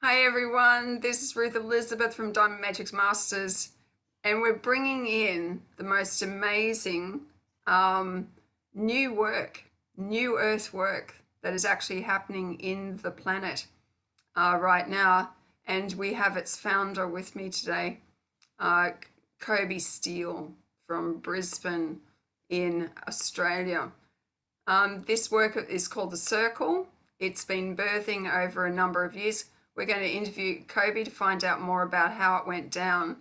Hi everyone, this is Ruth Elizabeth from Diamond Matrix Masters, and we're bringing in the most amazing um, new work, new Earth work that is actually happening in the planet right now. And we have its founder with me today, uh, Kobe Steele from Brisbane in Australia. This work is called The Circle. It's been birthing over a number of years. We're going to interview Kobe to find out more about how it went down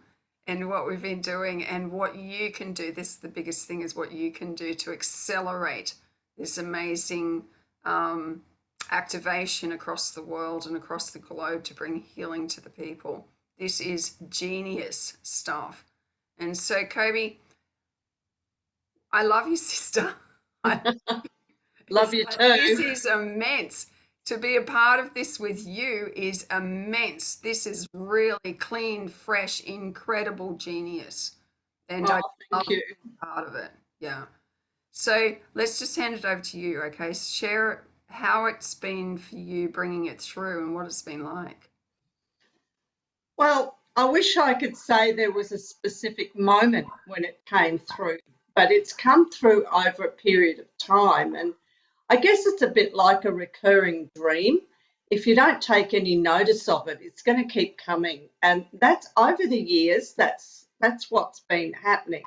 and what we've been doing and what you can do. This is the biggest thing, is what you can do to accelerate this amazing activation across the world and across the globe to bring healing to the people. This is genius stuff. And so, Kobe, I love you, sister. I, Love you too. this is immense. To be a part of this with you is immense. This is really clean, fresh, incredible genius. And Oh, I love thank you. being part of it. Yeah. So let's just hand it over to you, okay? Share how it's been for you bringing it through and what it's been like. Well, I wish I could say there was a specific moment when it came through, but it's come through over a period of time. And I guess it's a bit like a recurring dream. If you don't take any notice of it, it's going to keep coming. And that's over the years, that's what's been happening.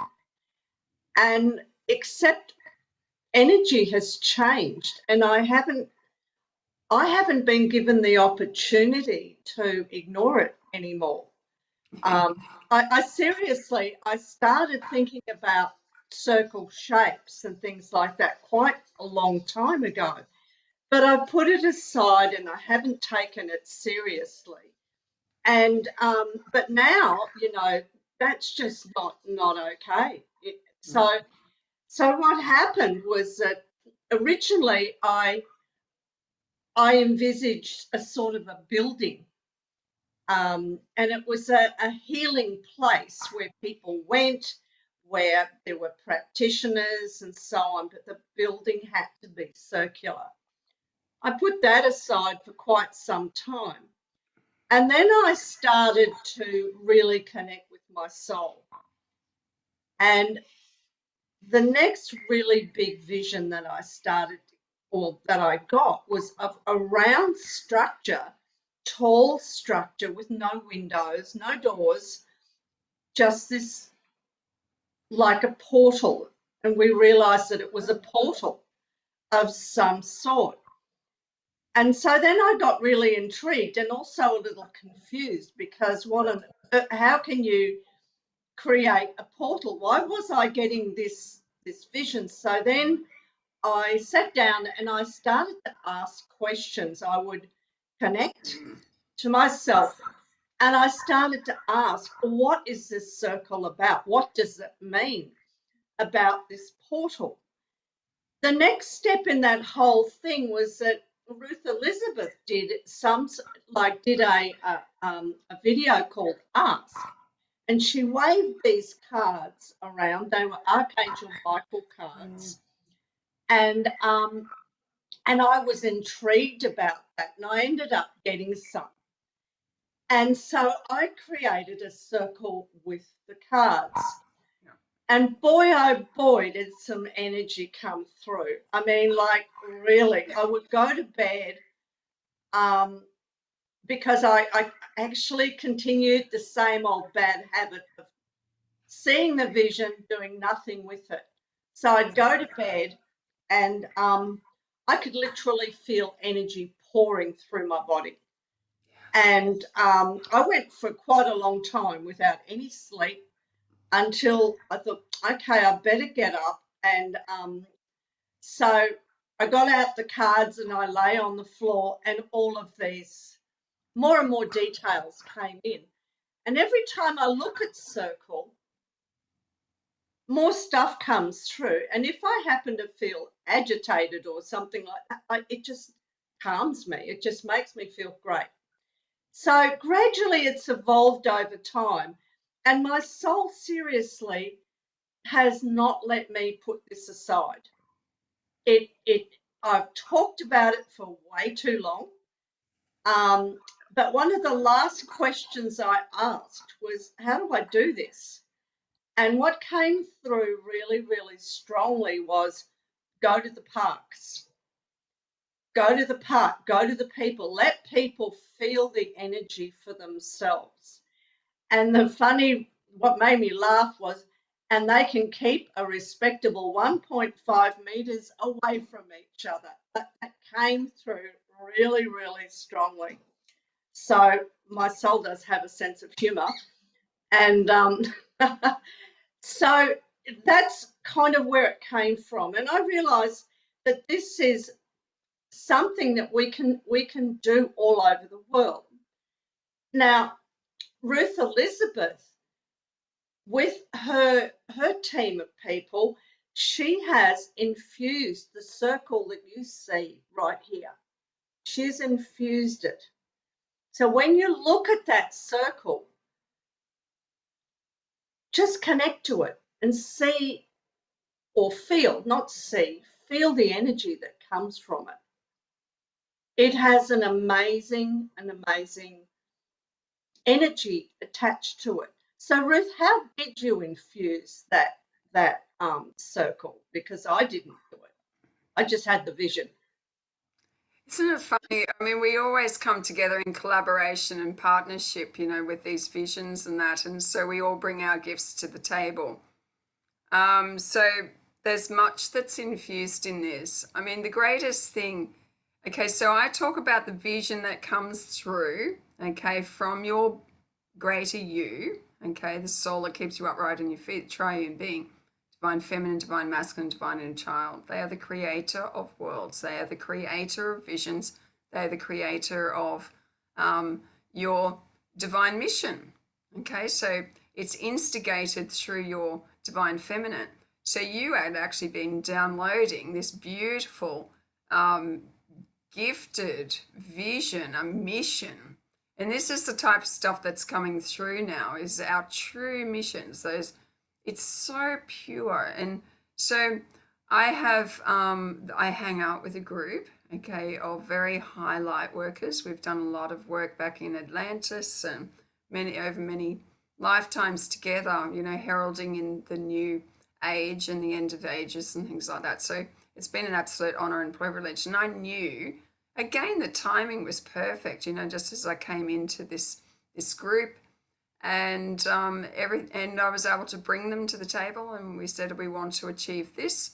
And except energy has changed, and I haven't been given the opportunity to ignore it anymore. Um, I seriously, I started thinking about circle shapes and things like that quite a long time ago, but I put it aside and I haven't taken it seriously. And but now, that's just not okay. So what happened was that originally I envisaged a sort of a building. And it was a healing place where people went, where there were practitioners and so on, but the building had to be circular. I put that aside for quite some time. And then I started to really connect with my soul. And the next really big vision that I started, or that I got, was of a round structure, tall structure with no windows, no doors, just this, like a portal. And we realized that it was a portal of some sort. And so then I got really intrigued and also a little confused, because how can you create a portal? Why was I getting this vision? So then I sat down and I started to ask questions. I would connect to myself and I started to ask, what is this circle about? What does it mean about this portal? The next step in that whole thing was that Ruth Elizabeth did a video called Ask, and she waved these cards around. They were Archangel Michael cards, and I was intrigued about that, and I ended up getting some. And so I created a circle with the cards. And boy, oh boy, did some energy come through. I mean, like, really, I would go to bed um, because I actually continued the same old bad habit of seeing the vision, doing nothing with it. So I'd go to bed and I could literally feel energy pouring through my body. And I went for quite a long time without any sleep until I thought, okay, I better get up. And so I got out the cards and I lay on the floor, and all of these more and more details came in. And every time I look at Circle, more stuff comes through. And if I happen to feel agitated or something like that, it just calms me. It just makes me feel great. So gradually it's evolved over time. And my soul seriously has not let me put this aside. It I've talked about it for way too long. Um, but one of the last questions I asked was, how do I do this? And what came through really, really strongly was go to the parks, go to the park, go to the people, let people feel the energy for themselves. And what made me laugh was, and they can keep a respectable 1.5 meters away from each other. That came through really, really strongly. So my soul does have a sense of humor. And so that's kind of where it came from. And I realized that this is something that we can do all over the world. Now, Ruth Elizabeth, with her team of people, she has infused the circle that you see right here. She's infused it. So when you look at that circle, just connect to it and see or feel, not see, feel the energy that comes from it. It has an amazing energy attached to it. So Ruth, how did you infuse that circle? Because I didn't do it. I just had the vision. Isn't it funny? I mean, we always come together in collaboration and partnership, with these visions and that. And so we all bring our gifts to the table. So there's much that's infused in this. I mean, the greatest thing, okay, so I talk about the vision that comes through, okay, from your greater you, okay, the soul that keeps you upright on your feet, triune being, divine feminine, divine masculine, divine inner child. They are the creator of worlds. They are the creator of visions. They are the creator of your divine mission. Okay, so it's instigated through your divine feminine. So you had actually been downloading this beautiful, gifted vision, a mission. And this is the type of stuff that's coming through now, is our true missions. It's so pure. And so I hang out with a group, okay, of very high light workers. We've done a lot of work back in Atlantis and over many lifetimes together, heralding in the new age and the end of ages and things like that. So it's been an absolute honor and privilege. And I knew, again, the timing was perfect, just as I came into this group, and and I was able to bring them to the table, and we said we want to achieve this.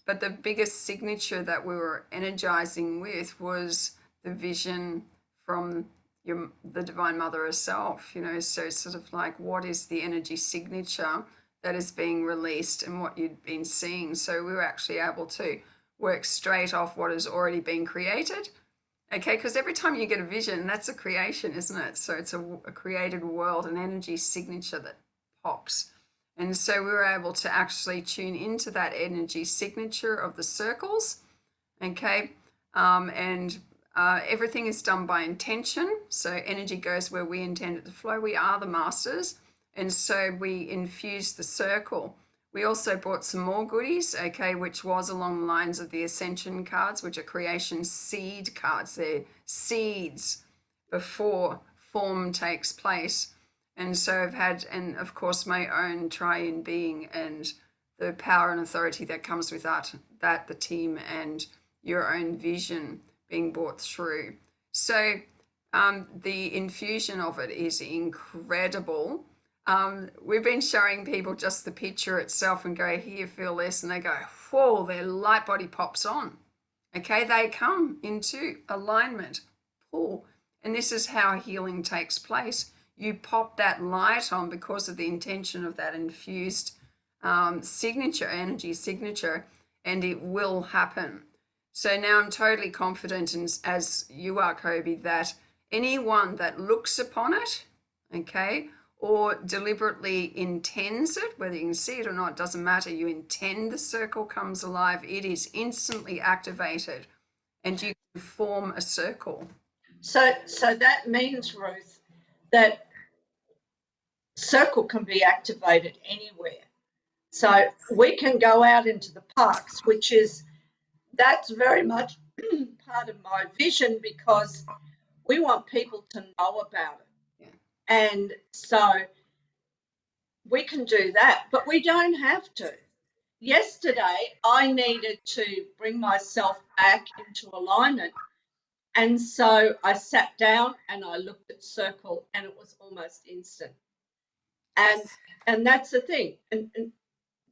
But the biggest signature that we were energizing with was the vision from the Divine Mother herself, so it's sort of like, what is the energy signature that is being released and what you'd been seeing. So we were actually able to work straight off what has already been created. Okay, because every time you get a vision, that's a creation, isn't it? So it's a created world, an energy signature that pops. And so we were able to actually tune into that energy signature of the circles, okay? And everything is done by intention. So energy goes where we intend it to flow. We are the masters. And so we infused the circle. We also bought some more goodies, okay, which was along the lines of the Ascension cards, which are creation seed cards. They're seeds before form takes place. And so I've had, and of course, my own triune being and the power and authority that comes with that, the team and your own vision being brought through. So the infusion of it is incredible. We've been showing people just the picture itself and go, here, feel this, and they go, whoa, their light body pops on. Okay, they come into alignment, pull, and this is how healing takes place. You pop that light on because of the intention of that infused signature, energy signature, and it will happen. So now I'm totally confident, and as you are, Kobe, that anyone that looks upon it, okay, or deliberately intends it, whether you can see it or not, doesn't matter. You intend the circle comes alive, it is instantly activated, and you can form a circle. So that means, Ruth, that circle can be activated anywhere. So we can go out into the parks, that's very much part of my vision, because We want people to know about it. Yeah. And so we can do that, but we don't have to. Yesterday, I needed to bring myself back into alignment. And so I sat down and I looked at circle, and it was almost instant. And Yes. and that's the thing. And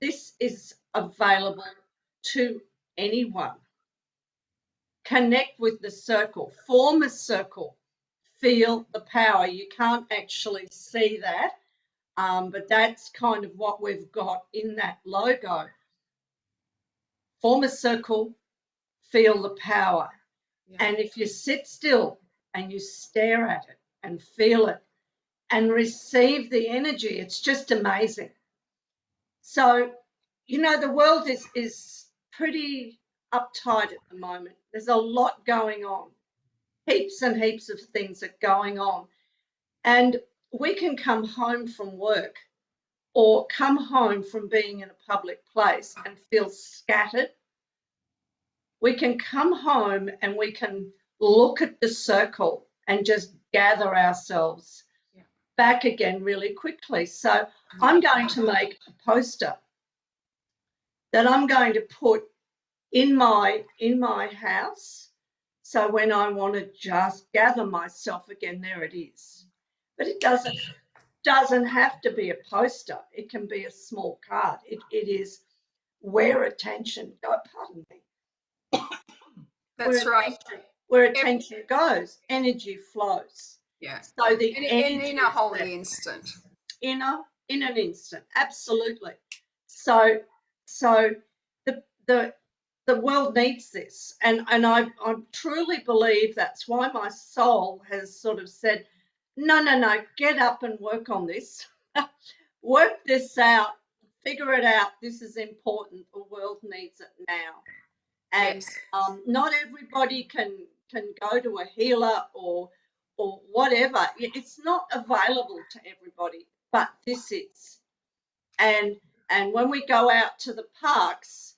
this is available to anyone. Connect with the circle, form a circle, feel the power. You can't actually see that, but that's kind of what we've got in that logo. Form a circle, feel the power. Yeah. And if you sit still and you stare at it and feel it and receive the energy, it's just amazing. So, the world is pretty uptight at the moment. There's a lot going on, heaps and heaps of things are going on. And we can come home from work or come home from being in a public place and feel scattered. We can come home and we can look at the circle and just gather ourselves Yeah. back again really quickly. So I'm going to make a poster that I'm going to put in my house. So when I want to just gather myself again, there it is. But it doesn't have to be a poster. It can be a small card. It is where attention go. Pardon me. That's right. Where Every, attention goes, energy flows. yeah. So the And energy in a is there holy instant. in an instant. Absolutely. So the the the world needs this, and I truly believe that's why my soul has sort of said, no, get up and work on this, work this out, figure it out. This is important. The world needs it now. And Yes. not everybody can go to a healer or whatever. It's not available to everybody, but this is. And when we go out to the parks,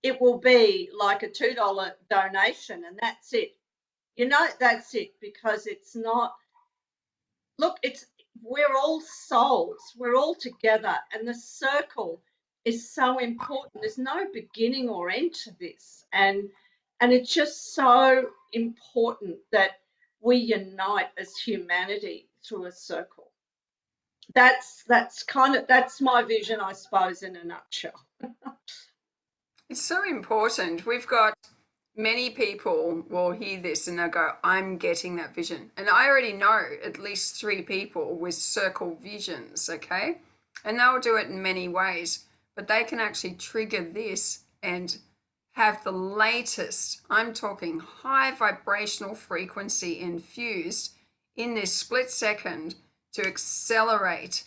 it will be like a $2 donation, and that's it. That's it, because it's not. Look, we're all souls. We're all together, and the circle is so important. There's no beginning or end to this, and it's just so important that we unite as humanity through a circle. That's my vision, I suppose, in a nutshell. It's so important. We've got many people will hear this and they'll go, I'm getting that vision. And I already know at least 3 people with circle visions, okay? And they'll do it in many ways, but they can actually trigger this and have the latest, I'm talking high vibrational frequency infused in this split second to accelerate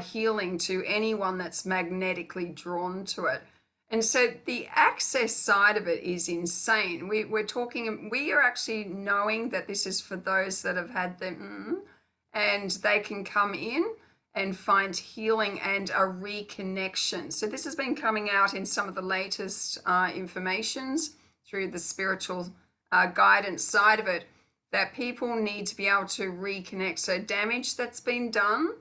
healing to anyone that's magnetically drawn to it. And so the access side of it is insane. We are actually knowing that this is for those that have had them, and they can come in and find healing and a reconnection. So this has been coming out in some of the latest informations through the spiritual guidance side of it, that people need to be able to reconnect. So damage that's been done,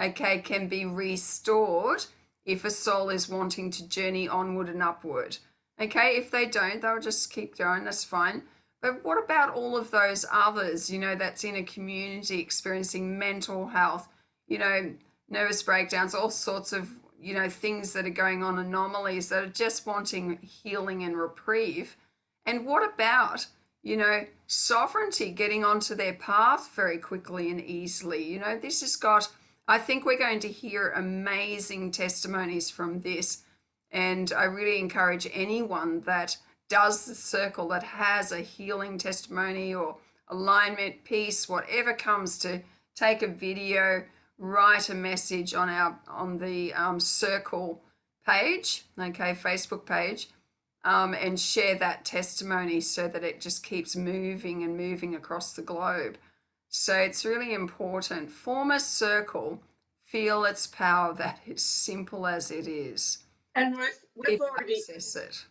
okay, can be restored if a soul is wanting to journey onward and upward. Okay, if they don't, they'll just keep going, that's fine. But what about all of those others, that's in a community experiencing mental health, nervous breakdowns, all sorts of, things that are going on, anomalies that are just wanting healing and reprieve? And what about, sovereignty, getting onto their path very quickly and easily? This has got, I think we're going to hear amazing testimonies from this. And I really encourage anyone that does the circle, that has a healing testimony or alignment piece, whatever comes, to take a video, write a message on the circle page, okay, Facebook page, and share that testimony so that it just keeps moving and moving across the globe. So it's really important. Form a circle, feel its power. That is simple as it is. And Ruth, People access it.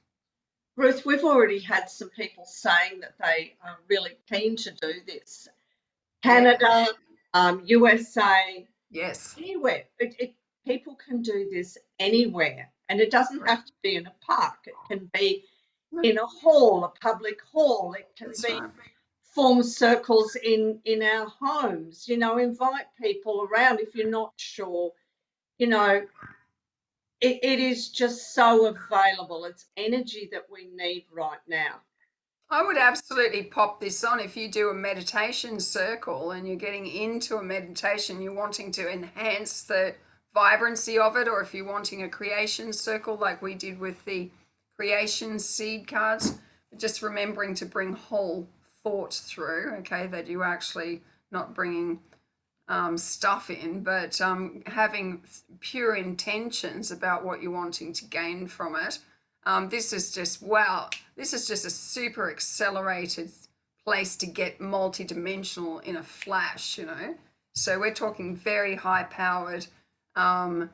Ruth, we've already had some people saying that they are really keen to do this. Yeah. Canada, USA, Yes. anywhere. People can do this anywhere, and it doesn't Right. have to be in a park. It can be in a hall, a public hall. It can That's be right. form circles in our homes. Invite people around if you're not sure. You know, it is just so available. It's energy that we need right now. I would absolutely pop this on if you do a meditation circle and you're getting into a meditation, you're wanting to enhance the vibrancy of it, or if you're wanting a creation circle like we did with the creation seed cards, just remembering to bring whole thought through, okay, that you actually not bringing stuff in, but having pure intentions about what you're wanting to gain from it. This is just, wow, this is just a super accelerated place to get multidimensional in a flash. So we're talking very high powered um,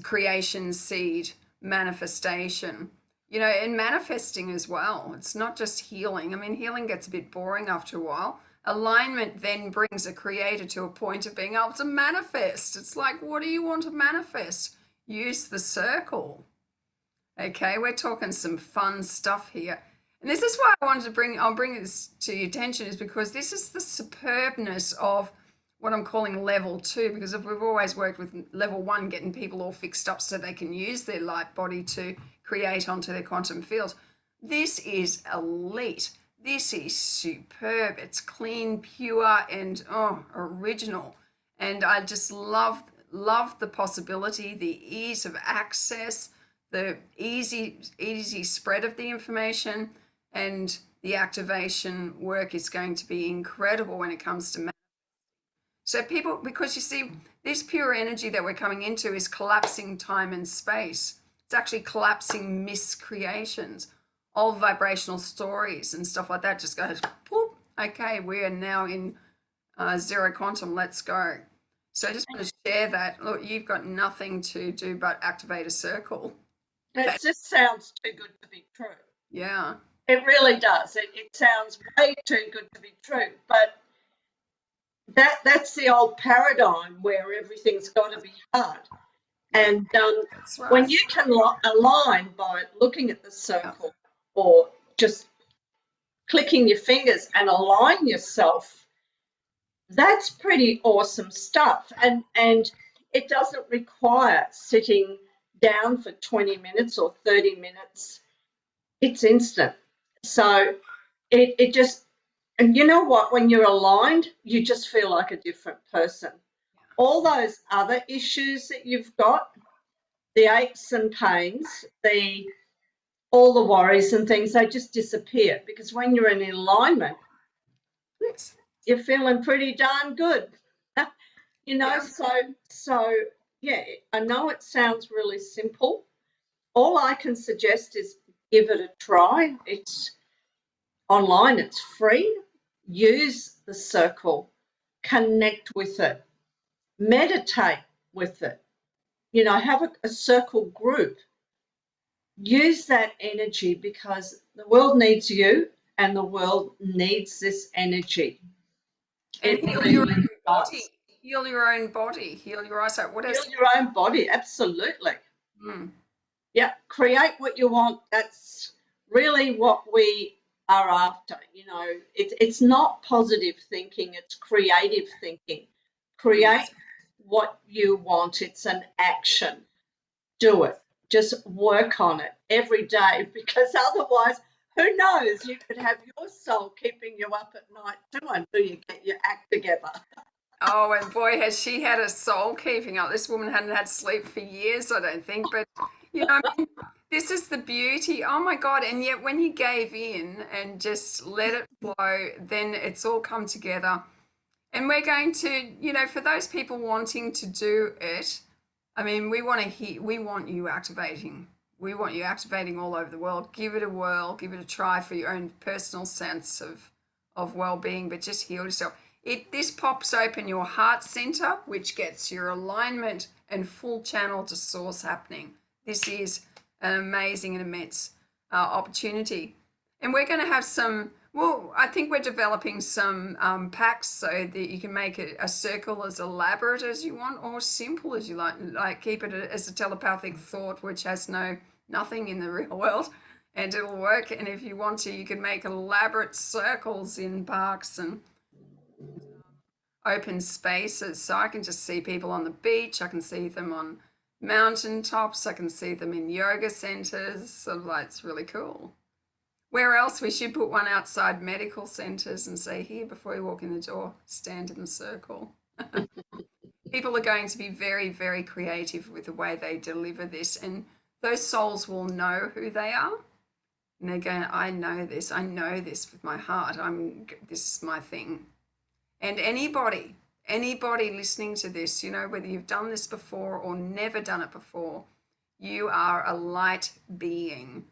creation seed manifestation. And manifesting as well. It's not just healing. I mean, healing gets a bit boring after a while. Alignment then brings a creator to a point of being able to manifest. It's like, what do you want to manifest? Use the circle. Okay, we're talking some fun stuff here. And this is why I'll bring this to your attention, is because this is the superbness of what I'm calling level 2, because if we've always worked with level 1, getting people all fixed up so they can use their light body to create onto their quantum fields. This is elite. This is superb. It's clean, pure, and original. And I just love the possibility, the ease of access, the easy spread of the information, and the activation work is going to be incredible when it comes to. So people, because you see, this pure energy that we're coming into is collapsing time and space. It's actually collapsing miscreations. All vibrational stories and stuff like that just goes, poop. Okay, we are now in zero quantum. Let's go. So I just want to share that. Look, you've got nothing to do but activate a circle. It just sounds too good to be true. Yeah. It really does. It sounds way too good to be true. But that's the old paradigm where everything's got to be hard. And That's when right. you can align by looking at the Yeah. circle or just clicking your fingers and align yourself, that's pretty awesome stuff. And it doesn't require sitting down for 20 minutes or 30 minutes. It's instant. So it just, and you know what, when you're aligned, you just feel like a different person. All those other issues that you've got, the aches and pains, all the worries and things, they just disappear, because when you're in alignment, Yes. you're feeling pretty darn good. Yeah. So yeah, I know it sounds really simple. All I can suggest is give it a try. It's online, it's free. Use the circle, connect with it, meditate with it. Have a circle group. Use that energy, because the world needs you and the world needs this energy. And It heal your really own body. does. Heal your own body. Heal your eyesight. What Heal else? your own body, absolutely. Mm. Yeah, create what you want. That's really what we are after. It's not positive thinking, it's creative thinking. Create Yes. what you want. It's an action. Do it. Just work on it every day, because otherwise, who knows? You could have your soul keeping you up at night too until you get your act together. Oh, and boy, has she had a soul keeping up. This woman hadn't had sleep for years, I don't think. But, I mean, this is the beauty. Oh my God. And yet, when you gave in and just let it flow, then it's all come together. And we're going to, for those people wanting to do it, I mean, we want you activating. We want you activating all over the world. Give it a whirl, give it a try for your own personal sense of well-being, but just heal yourself. This pops open your heart center, which gets your alignment and full channel to source happening. This is an amazing and immense opportunity. And we're going to have some, well, I think we're developing some packs so that you can make a circle as elaborate as you want or simple as you like keep it as a telepathic thought, which has nothing in the real world, and it'll work. And if you want to, you can make elaborate circles in parks and open spaces. So I can just see people on the beach, I can see them on mountain tops, I can see them in yoga centers. Sort of like, it's really cool. Where else? We should put one outside medical centers and say, here, before you walk in the door, stand in the circle. People are going to be very, very creative with the way they deliver this, and those souls will know who they are. And they're going, I know this with my heart. This is my thing. And anybody listening to this, whether you've done this before or never done it before, you are a light being.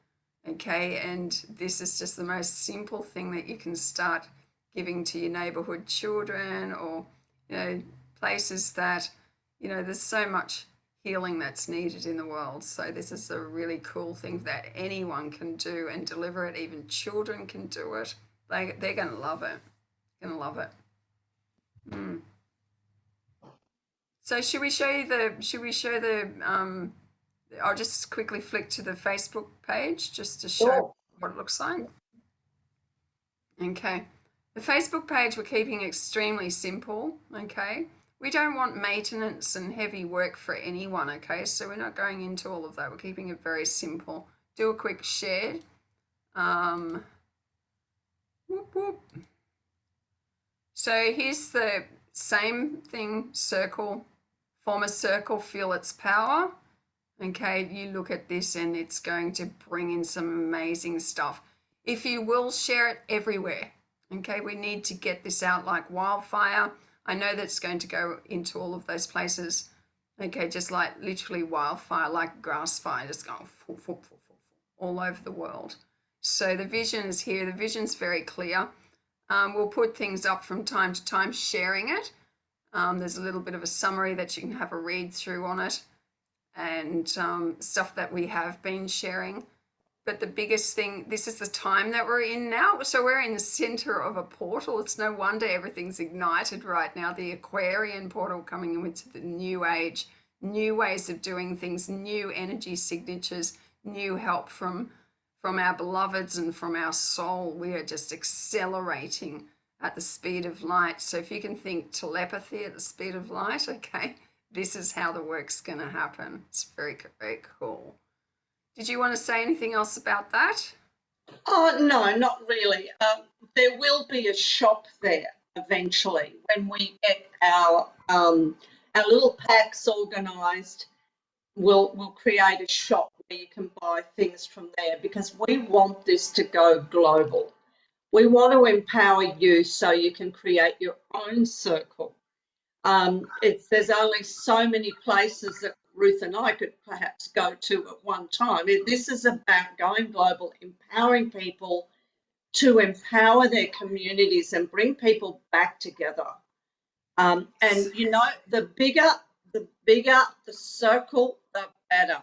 Okay, and this is just the most simple thing that you can start giving to your neighborhood children, or places that there's so much healing that's needed in the world. So this is a really cool thing that anyone can do and deliver it. Even children can do it. They're going to love it. Going to love it. So should we show the I'll just quickly flick to the Facebook page just to show Sure. what it looks like. Okay. The Facebook page we're keeping extremely simple, okay? We don't want maintenance and heavy work for anyone, okay? So we're not going into all of that. We're keeping it very simple. Do a quick share. Whoop, whoop. So here's the same thing, circle, form a circle, feel its power. Okay, you look at this and it's going to bring in some amazing stuff. If you will, share it everywhere. Okay, we need to get this out like wildfire. I know that's going to go into all of those places. Okay, just like literally wildfire, like grass fire, just going all over the world. So the vision is here. The vision's very clear. We'll put things up from time to time, sharing it. There's a little bit of a summary that you can have a read through on it, and stuff that we have been sharing. But the biggest thing, this is the time that we're in now. So we're in the center of a portal. It's no wonder everything's ignited right now. The Aquarian portal coming into the new age, new ways of doing things, new energy signatures, new help from our beloveds and from our soul. We are just accelerating at the speed of light. So if you can think telepathy at the speed of light, okay, this is how the work's going to happen. It's very, very cool. Did you want to say anything else about that? Oh, no, not really. There will be a shop there eventually when we get our little packs organised. We'll create a shop where you can buy things from there, because we want this to go global. We want to empower you so you can create your own circle. There's only so many places that Ruth and I could perhaps go to at one time. This is about going global, empowering people to empower their communities and bring people back together. And the bigger the circle, the better.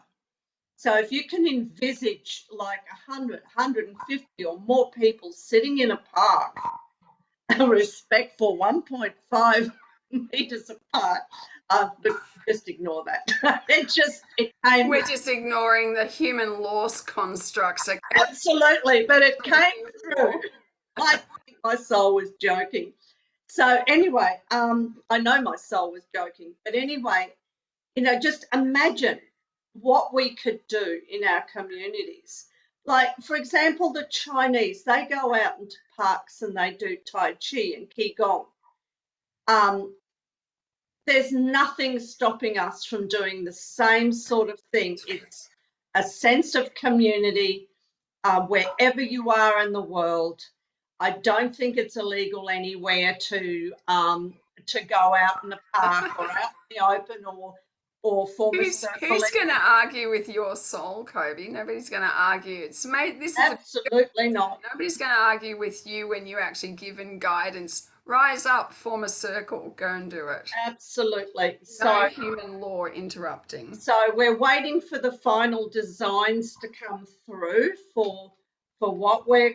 So if you can envisage like 100, 150 or more people sitting in a park, a respectful 1.5 meters apart, just ignore that. It came. We're just ignoring the human laws constructs. Okay? Absolutely, but it came through. I think my soul was joking. So anyway, I know my soul was joking, but anyway, just imagine what we could do in our communities. Like, for example, the Chinese, they go out into parks and they do Tai Chi and Qigong. There's nothing stopping us from doing the same sort of thing. It's a sense of community wherever you are in the world. I don't think it's illegal anywhere to go out in the park or out in the open or or form a circle. Who's going to argue with your soul, Kobe? Nobody's going to argue. It's made. This is a Absolutely not. Nobody's going to argue with you when you're actually given guidance. Rise up, form a circle, go and do it. Absolutely. No human law interrupting. So we're waiting for the final designs to come through for what we're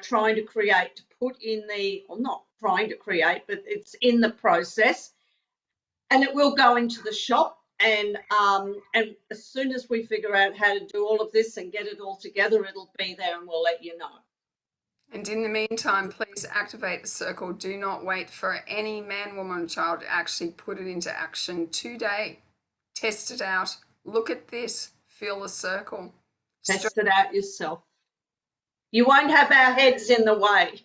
trying to create, to put in the, or not trying to create, but it's in the process, and it will go into the shop. And as soon as we figure out how to do all of this and get it all together, it'll be there, and we'll let you know. And in the meantime, please activate the circle. Do not wait for any man, woman, or child to actually put it into action today. Test it out. Look at this. Feel the circle. Test it out yourself. You won't have our heads in the way.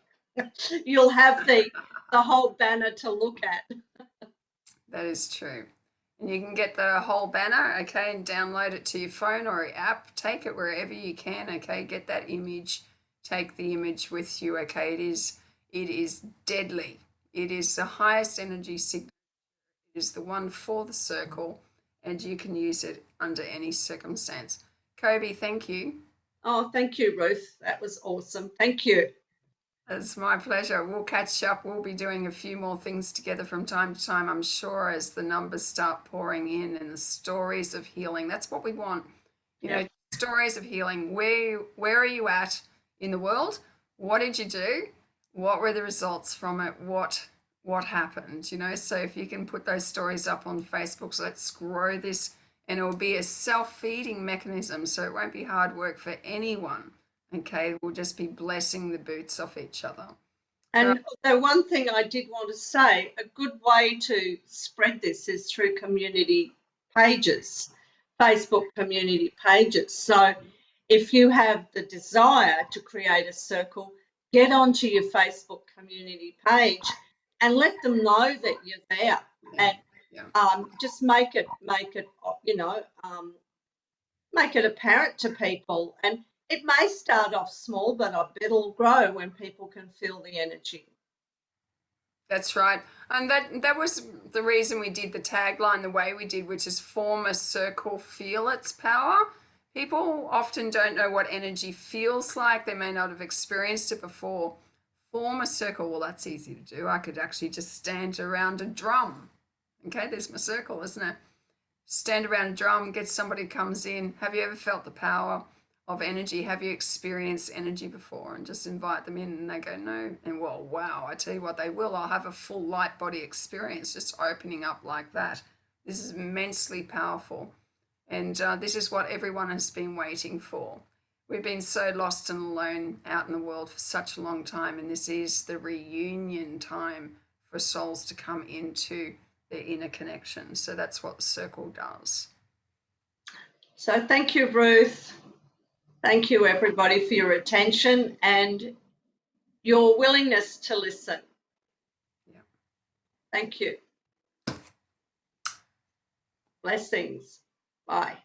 You'll have the whole banner to look at. That is true. And you can get the whole banner, okay, and download it to your phone or your app. Take it wherever you can, okay. Get that image. Take the image with you, okay. It is deadly. It is the highest energy signal. It is the one for the circle, and you can use it under any circumstance. Kobe, thank you. Oh, thank you, Ruth. That was awesome. Thank you. It's my pleasure. We'll catch up. We'll be doing a few more things together from time to time, I'm sure, as the numbers start pouring in and the stories of healing. That's what we want. You know, stories of healing. Where are you at in the world? What did you do? What were the results from it? What happened? You know, so if you can put those stories up on Facebook, so let's grow this, and it will be a self-feeding mechanism, so it won't be hard work for anyone. Okay, we'll just be blessing the boots off each other. And the one thing I did want to say, a good way to spread this is through community pages, Facebook community pages. So if you have the desire to create a circle, get onto your Facebook community page and let them know that you're there. And just make it apparent to people. And it may start off small, but it'll grow when people can feel the energy. That's right. And that was the reason we did the tagline the way we did, which is form a circle, feel its power. People often don't know what energy feels like. They may not have experienced it before. Form a circle. Well, that's easy to do. I could actually just stand around a drum. Okay, there's my circle, isn't it? Stand around a drum, get somebody comes in. Have you ever felt the power of energy? Have you experienced energy before? And just invite them in and they go, no. And well, wow, I tell you what, they will. I'll have a full light body experience just opening up like that. This is immensely powerful. And this is what everyone has been waiting for. We've been so lost and alone out in the world for such a long time. And this is the reunion time for souls to come into their inner connection. So that's what the circle does. So thank you, Ruth. Thank you, everybody, for your attention and your willingness to listen. Yeah. Thank you. Blessings. Bye.